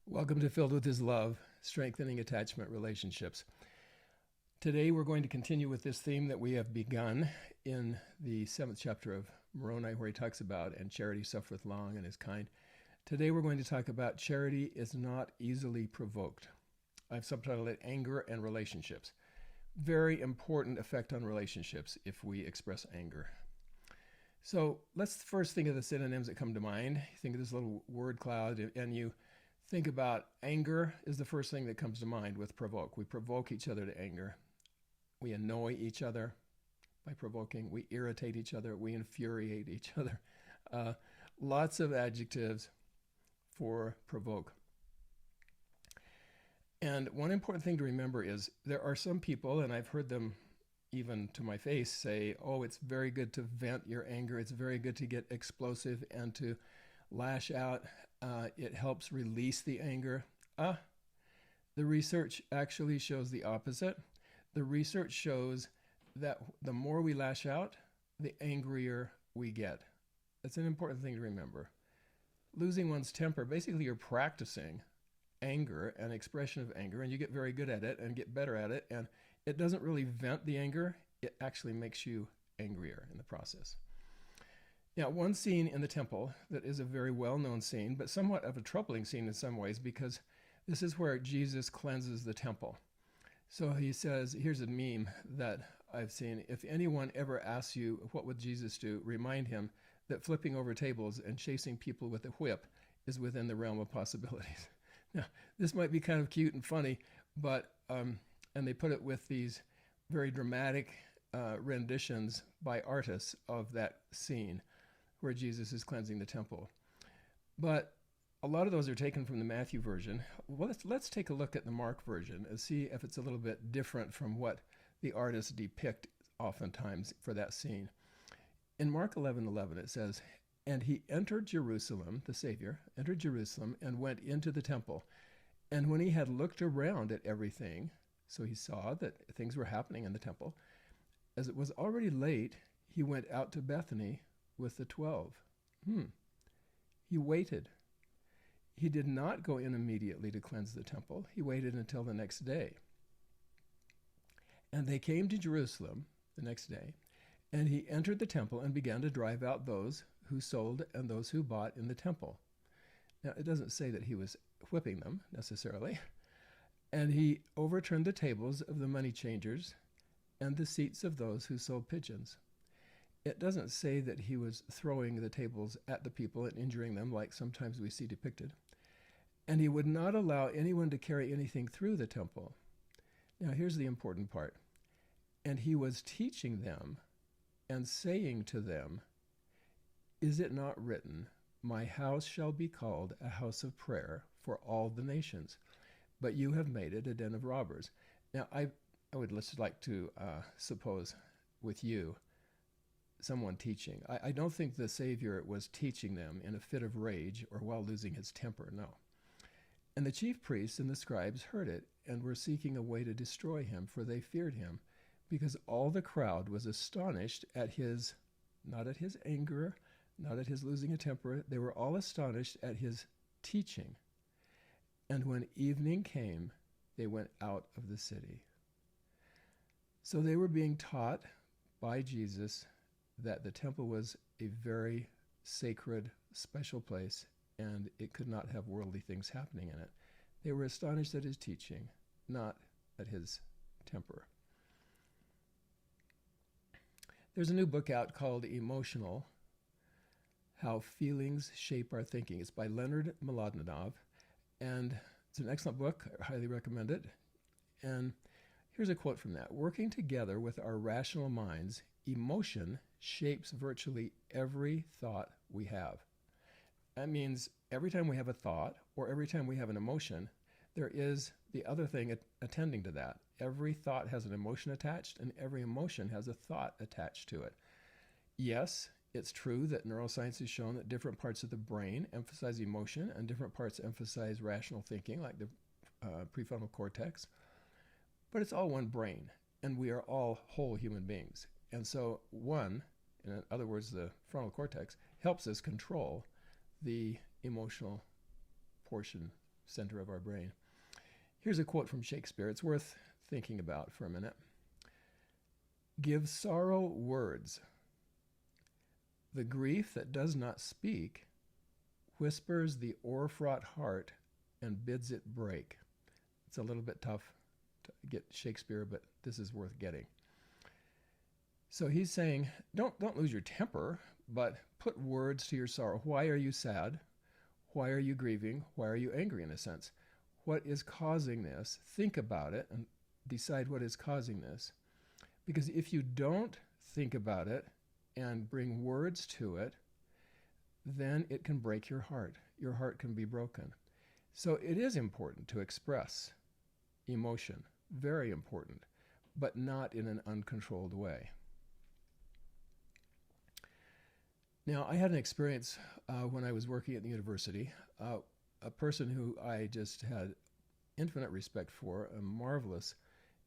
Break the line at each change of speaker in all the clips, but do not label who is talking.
Welcome to Filled with His Love, Strengthening Attachment Relationships. Today we're going to continue with this theme that we have begun in the 7th chapter of Moroni, where he talks about, and charity suffereth long and is kind. Today we're going to talk about charity is not easily provoked. I've subtitled it Anger and Relationships. Very important effect on relationships if we express anger. So let's first think of the synonyms that come to mind. Think of this little word cloud, and you think about anger is the first thing that comes to mind with provoke. We provoke each other to anger. We annoy each other by provoking. We irritate each other. We infuriate each other. Lots of adjectives for provoke. And one important thing to remember is there are some people, and I've heard them even to my face say, oh, it's very good to vent your anger. It's very good to get explosive and to lash out. It helps release the anger. The research actually shows the opposite. The research shows that the more we lash out, the angrier we get. That's an important thing to remember. Losing one's temper, basically you're practicing anger and expression of anger, and you get very good at it and get better at it, and it doesn't really vent the anger, it actually makes you angrier in the process. Now, one scene in the temple that is a very well-known scene, but somewhat of a troubling scene in some ways, because this is where Jesus cleanses the temple. So he says, here's a meme that I've seen. If anyone ever asks you, what would Jesus do? Remind him that flipping over tables and chasing people with a whip is within the realm of possibilities. Now, this might be kind of cute and funny, but, and they put it with these very dramatic renditions by artists of that scene where Jesus is cleansing the temple. But a lot of those are taken from the Matthew version. Well, let's take a look at the Mark version and see if it's a little bit different from what the artists depict oftentimes for that scene. In Mark 11:11, it says, and he entered Jerusalem, the Savior, entered Jerusalem and went into the temple. And when he had looked around at everything, so he saw that things were happening in the temple, as it was already late, he went out to Bethany with the 12. He waited. He did not go in immediately to cleanse the temple. He waited until the next day. And they came to Jerusalem the next day, and he entered the temple and began to drive out those who sold and those who bought in the temple. Now, it doesn't say that he was whipping them necessarily. And he overturned the tables of the money changers and the seats of those who sold pigeons. It doesn't say that he was throwing the tables at the people and injuring them like sometimes we see depicted. And he would not allow anyone to carry anything through the temple. Now here's the important part. And he was teaching them and saying to them, is it not written, my house shall be called a house of prayer for all the nations, but you have made it a den of robbers. Now I would just like to suppose with you, someone teaching. I don't think the Savior was teaching them in a fit of rage or while losing his temper, no. And the chief priests and the scribes heard it and were seeking a way to destroy him, for they feared him, because all the crowd was astonished at his, not at his anger, not at his losing a temper, they were all astonished at his teaching. And when evening came, they went out of the city. So they were being taught by Jesus that the temple was a very sacred, special place, and it could not have worldly things happening in it. They were astonished at his teaching, not at his temper. There's a new book out called Emotional, How Feelings Shape Our Thinking. It's by Leonard Mlodinov, and it's an excellent book. I highly recommend it. And here's a quote from that. Working together with our rational minds, emotion shapes virtually every thought we have. That means every time we have a thought or every time we have an emotion, there is the other thing attending to that. Every thought has an emotion attached, and every emotion has a thought attached to it. Yes, it's true that neuroscience has shown that different parts of the brain emphasize emotion and different parts emphasize rational thinking, like the prefrontal cortex. But it's all one brain, and we are all whole human beings. And so one, in other words, the frontal cortex, helps us control the emotional portion center of our brain. Here's a quote from Shakespeare. It's worth thinking about for a minute. Give sorrow words. The grief that does not speak whispers the o'er-fraught heart and bids it break. It's a little bit tough to get Shakespeare, but this is worth getting. So he's saying, don't lose your temper, but put words to your sorrow. Why are you sad? Why are you grieving? Why are you angry, in a sense? What is causing this? Think about it and decide what is causing this. Because if you don't think about it and bring words to it, then it can break your heart. Your heart can be broken. So it is important to express emotion, very important, but not in an uncontrolled way. Now, I had an experience when I was working at the university. A person who I just had infinite respect for, a marvelous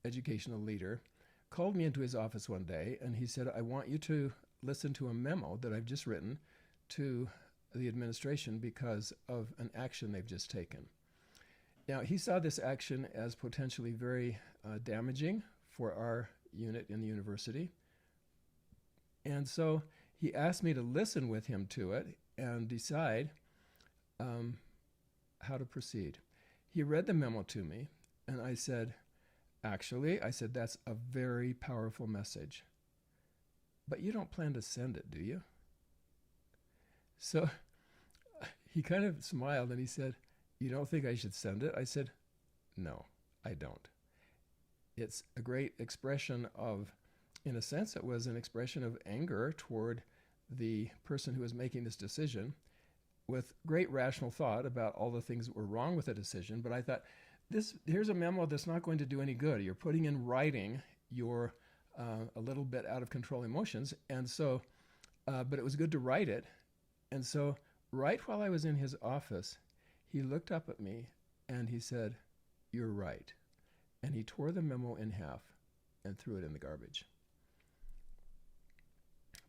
educational leader, called me into his office one day and he said, I want you to listen to a memo that I've just written to the administration because of an action they've just taken. Now, he saw this action as potentially very damaging for our unit in the university. And so he asked me to listen with him to it and decide how to proceed. He read the memo to me, and I said, actually, that's a very powerful message. But you don't plan to send it, do you? So he kind of smiled and he said, you don't think I should send it? I said, no, I don't. It's a great expression of, in a sense, it was an expression of anger toward the person who was making this decision with great rational thought about all the things that were wrong with the decision. But I thought, here's a memo that's not going to do any good. You're putting in writing your a little bit out of control emotions. And so, but it was good to write it. And so right while I was in his office, he looked up at me and he said, you're right. And he tore the memo in half and threw it in the garbage.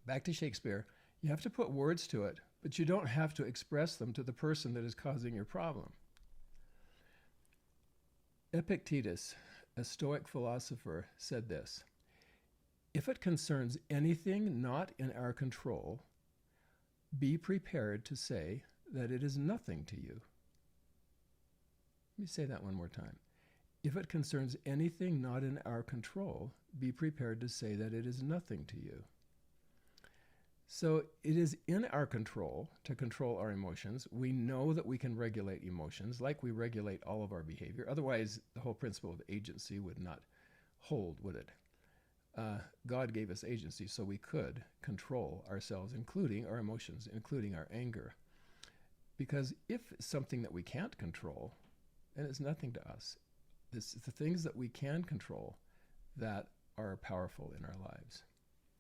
Back to Shakespeare, you have to put words to it, but you don't have to express them to the person that is causing your problem. Epictetus, a Stoic philosopher, said this, if it concerns anything not in our control, be prepared to say that it is nothing to you. Let me say that one more time. If it concerns anything not in our control, be prepared to say that it is nothing to you. So it is in our control to control our emotions. We know that we can regulate emotions like we regulate all of our behavior. Otherwise, the whole principle of agency would not hold, would it? God gave us agency so we could control ourselves, including our emotions, including our anger. Because if it's something that we can't control, then it's nothing to us. It's the things that we can control that are powerful in our lives.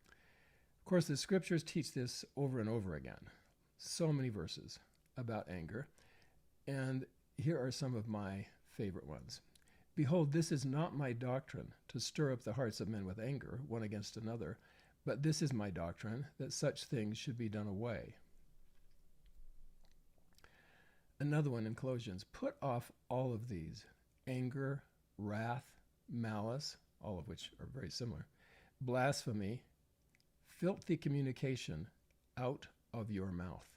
Of course, the scriptures teach this over and over again. So many verses about anger. And here are some of my favorite ones. Behold, this is not my doctrine, to stir up the hearts of men with anger, one against another, but this is my doctrine, that such things should be done away. Another one in Colossians, put off all of these, anger, wrath, malice, all of which are very similar, blasphemy, filthy communication out of your mouth.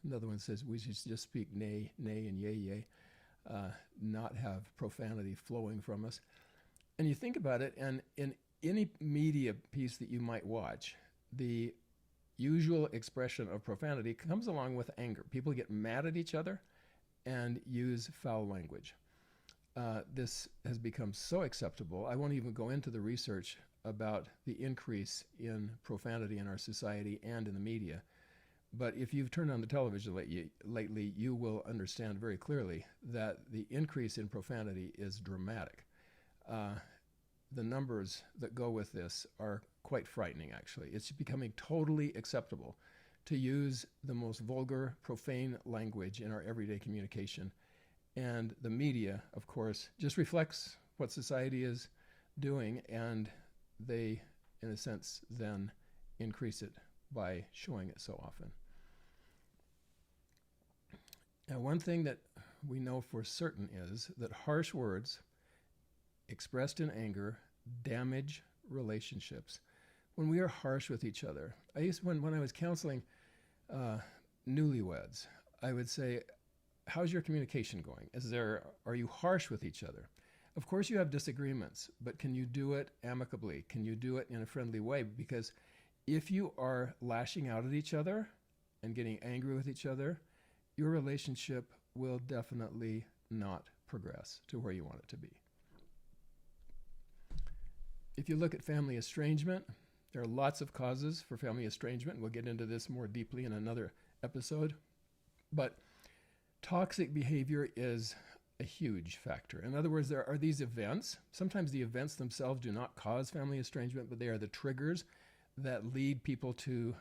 Another one says we should just speak nay, nay, and yea, yea, not have profanity flowing from us. And you think about it, and in any media piece that you might watch, the usual expression of profanity comes along with anger. People get mad at each other and use foul language. This has become so acceptable. I won't even go into the research about the increase in profanity in our society and in the media. But if you've turned on the television lately, you will understand very clearly that the increase in profanity is dramatic. The numbers that go with this are quite frightening, actually. It's becoming totally acceptable to use the most vulgar, profane language in our everyday communication. And the media, of course, just reflects what society is doing, and they, in a sense, then increase it by showing it so often. Now, one thing that we know for certain is that harsh words expressed in anger damage relationships. When we are harsh with each other, when I was counseling newlyweds, I would say, how's your communication going? Are you harsh with each other? Of course you have disagreements, but can you do it amicably? Can you do it in a friendly way? Because if you are lashing out at each other and getting angry with each other, your relationship will definitely not progress to where you want it to be. If you look at family estrangement, there are lots of causes for family estrangement. We'll get into this more deeply in another episode. But toxic behavior is a huge factor. In other words, there are these events. Sometimes the events themselves do not cause family estrangement, but they are the triggers that lead people to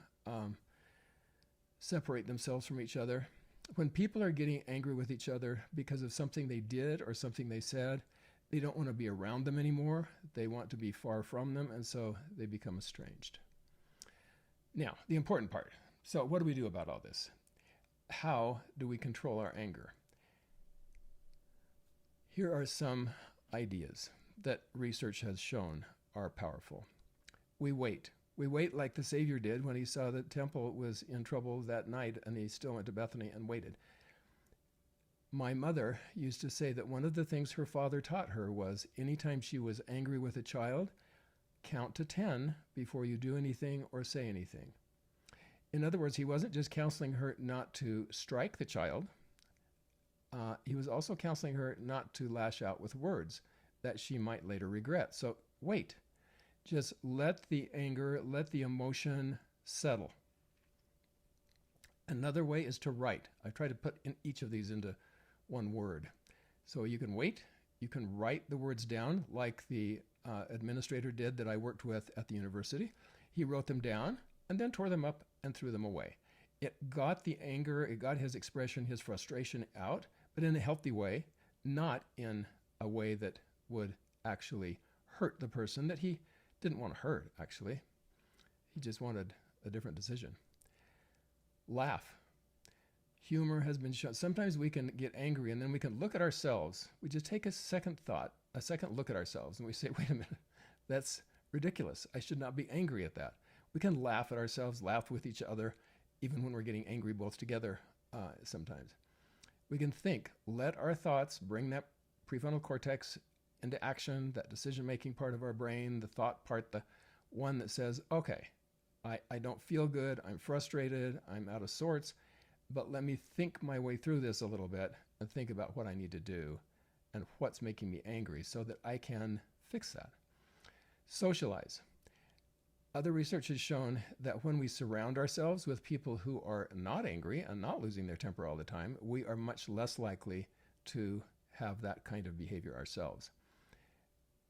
separate themselves from each other. When people are getting angry with each other because of something they did or something they said, they don't want to be around them anymore. They want to be far from them, and so they become estranged. Now, the important part. So what do we do about all this? How do we control our anger? Here are some ideas that research has shown are powerful. We wait. We wait like the Savior did when he saw the temple was in trouble that night, and he still went to Bethany and waited. My mother used to say that one of the things her father taught her was anytime she was angry with a child, count to 10 before you do anything or say anything. In other words, he wasn't just counseling her not to strike the child. He was also counseling her not to lash out with words that she might later regret. So wait. Just let the anger, let the emotion settle. Another way is to write. I try to put in each of these into one word. So you can wait. You can write the words down like the administrator did that I worked with at the university. He wrote them down and then tore them up and threw them away. It got the anger, it got his expression, his frustration out, but in a healthy way, not in a way that would actually hurt the person that he didn't want to hurt, actually. He just wanted a different decision. Laugh. Humor has been shown. Sometimes we can get angry and then we can look at ourselves. We just take a second look at ourselves, and we say, wait a minute, that's ridiculous. I should not be angry at that. We can laugh at ourselves, laugh with each other, even when we're getting angry both together sometimes. We can think, let our thoughts bring that prefrontal cortex into action, that decision-making part of our brain, the thought part, the one that says, okay, I don't feel good, I'm frustrated, I'm out of sorts, but let me think my way through this a little bit and think about what I need to do and what's making me angry so that I can fix that. Socialize. Other research has shown that when we surround ourselves with people who are not angry and not losing their temper all the time, we are much less likely to have that kind of behavior ourselves.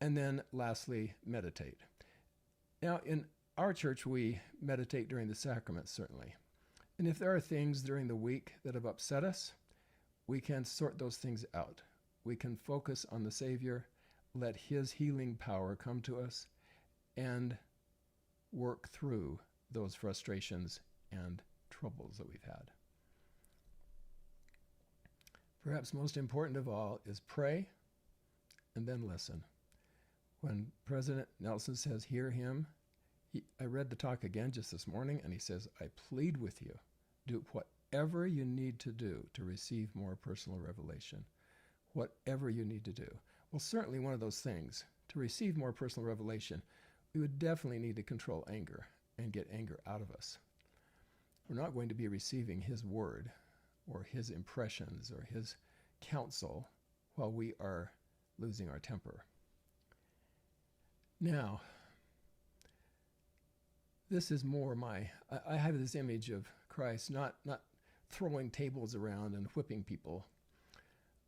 And then lastly, meditate. Now, in our church, we meditate during the sacraments, certainly. And if there are things during the week that have upset us, we can sort those things out. We can focus on the Savior, let his healing power come to us, and work through those frustrations and troubles that we've had. Perhaps most important of all is pray and then listen. When President Nelson says, hear him, I read the talk again just this morning, and he says, I plead with you, do whatever you need to do to receive more personal revelation. Whatever you need to do. Well, certainly one of those things, to receive more personal revelation, we would definitely need to control anger and get anger out of us. We're not going to be receiving his word or his impressions or his counsel while we are losing our temper. Now, this is more I have this image of Christ not throwing tables around and whipping people.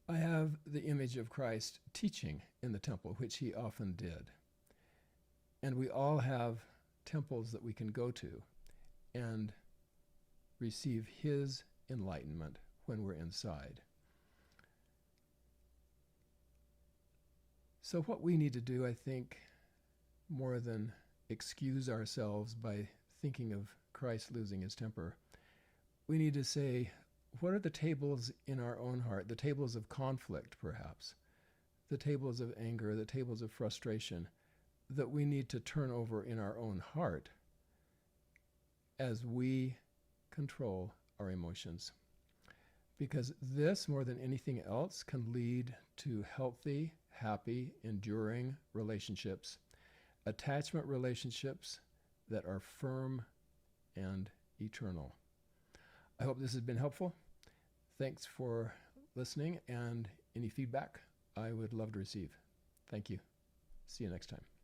I have the image of Christ teaching in the temple, which he often did. And we all have temples that we can go to and receive his enlightenment when we're inside. So what we need to do, I think, more than excuse ourselves by thinking of Christ losing his temper, we need to say, what are the tables in our own heart, the tables of conflict perhaps, the tables of anger, the tables of frustration that we need to turn over in our own heart as we control our emotions. Because this, more than anything else, can lead to healthy, happy, enduring relationships, attachment relationships that are firm and eternal. I hope this has been helpful. Thanks for listening, and any feedback I would love to receive. Thank you. See you next time.